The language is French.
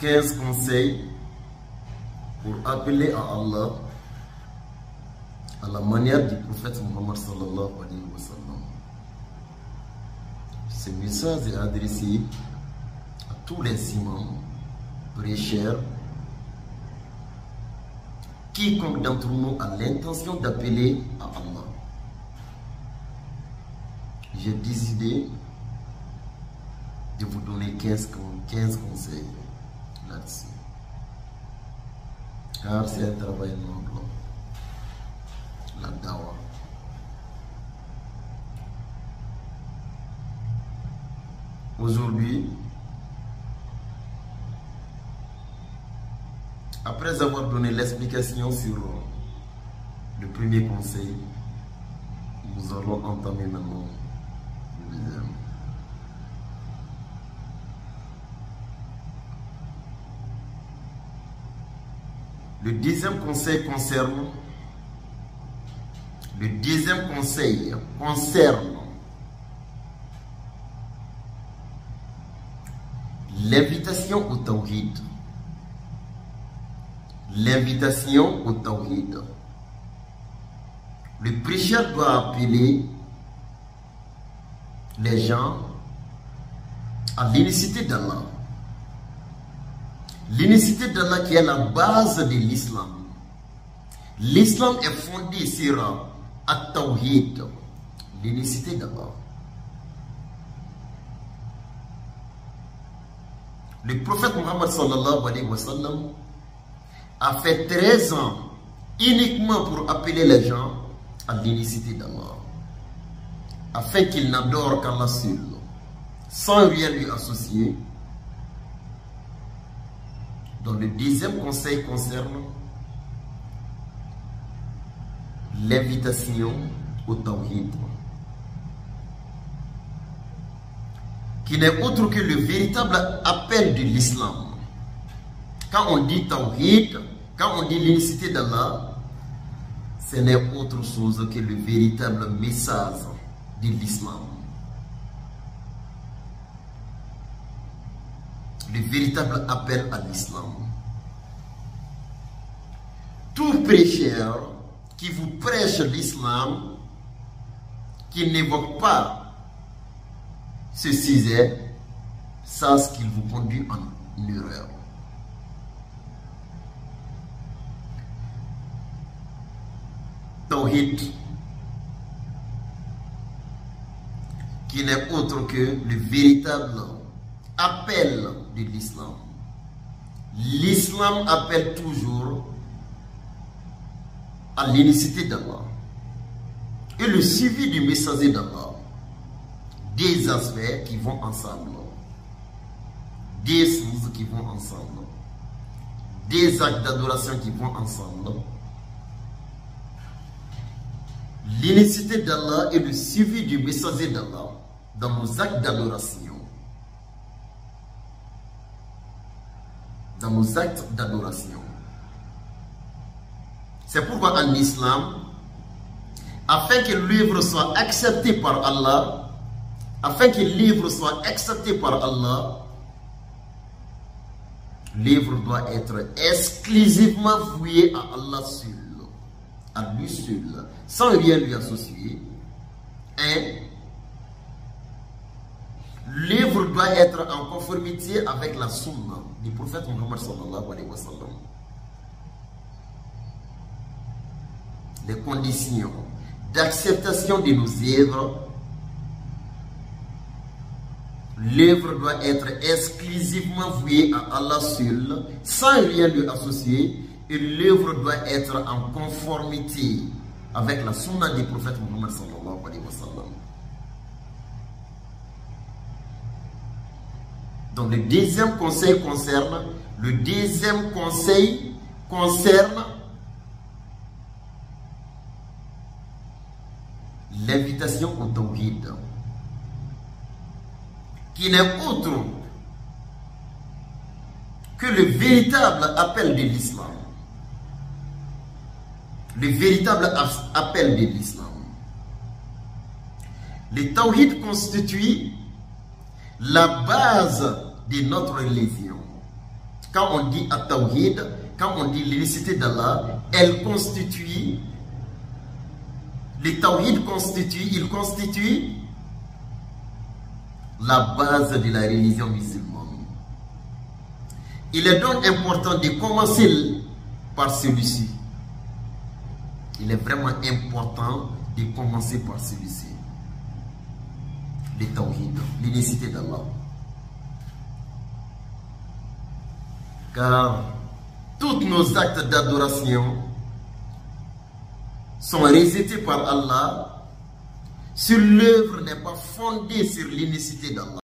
15 conseils pour appeler à Allah à la manière du prophète Muhammad sallallahu alayhi wa sallam. Ce message est adressé à tous les imams, prêcheurs, quiconque d'entre nous a l'intention d'appeler à Allah. J'ai décidé de vous donner 15 conseils là-dessus. Car c'est un travail noble, la dawa. Aujourd'hui, après avoir donné l'explication sur le premier conseil, nous allons entamer maintenant le deuxième. Le deuxième conseil concerne l'invitation au tawhid. L'invitation au tawhid. Le prêcheur doit appeler les gens à l'unicité d'Allah. L'unicité d'Allah qui est la base de l'islam. L'islam est fondé sur at-tawhid, l'unicité d'Allah. Le prophète Muhammad sallallahu alayhi wa sallam a fait 13 ans uniquement pour appeler les gens à l'unicité d'Allah, afin qu'ils n'adorent qu'Allah seul, sans rien lui associer. Donc le deuxième conseil concerne l'invitation au tawhid, qui n'est autre que le véritable appel de l'islam. Quand on dit tawhid, quand on dit l'unicité d'Allah, ce n'est autre chose que le véritable message de l'islam. Le véritable appel à l'islam. Tout prêcheur qui vous prêche l'islam, qui n'évoque pas ce sujet, sache qu'il vous conduit en erreur. Tawhid, qui n'est autre que le véritable appel de l'islam. L'islam appelle toujours à l'unicité d'Allah et le suivi du messager d'Allah. Des aspects qui vont ensemble, des choses qui vont ensemble, des actes d'adoration qui vont ensemble. L'unicité d'Allah et le suivi du messager d'Allah dans nos actes d'adoration. Dans nos actes d'adoration. C'est pourquoi en islam, afin que l'œuvre soit acceptée par Allah, l'œuvre doit être exclusivement vouée à Allah seul, à lui seul, sans rien lui associer. Et l'œuvre doit être en conformité avec la sunna du prophète Muhammad sallallahu alayhi wa sallam. Les conditions d'acceptation de nos œuvres. L'œuvre doit être exclusivement vouée à Allah seul, sans rien lui associer, et l'œuvre doit être en conformité avec la sunna du prophète Muhammad sallallahu alayhi wa sallam. Donc le deuxième conseil concerne l'invitation au tawhid, qui n'est autre que le véritable appel de l'islam. Le véritable appel de l'islam. Le tawhid constitue la base de notre religion. quand on dit at-tawhid, quand on dit l'unicité d'Allah, elle constitue, le tawhid constitue la base de la religion musulmane. Il est donc important de commencer par celui-ci. Il est vraiment important de commencer par celui-ci. Le tawhid, l'unicité d'Allah. Car tous nos actes d'adoration sont rejetés par Allah si l'œuvre n'est pas fondée sur l'unicité d'Allah.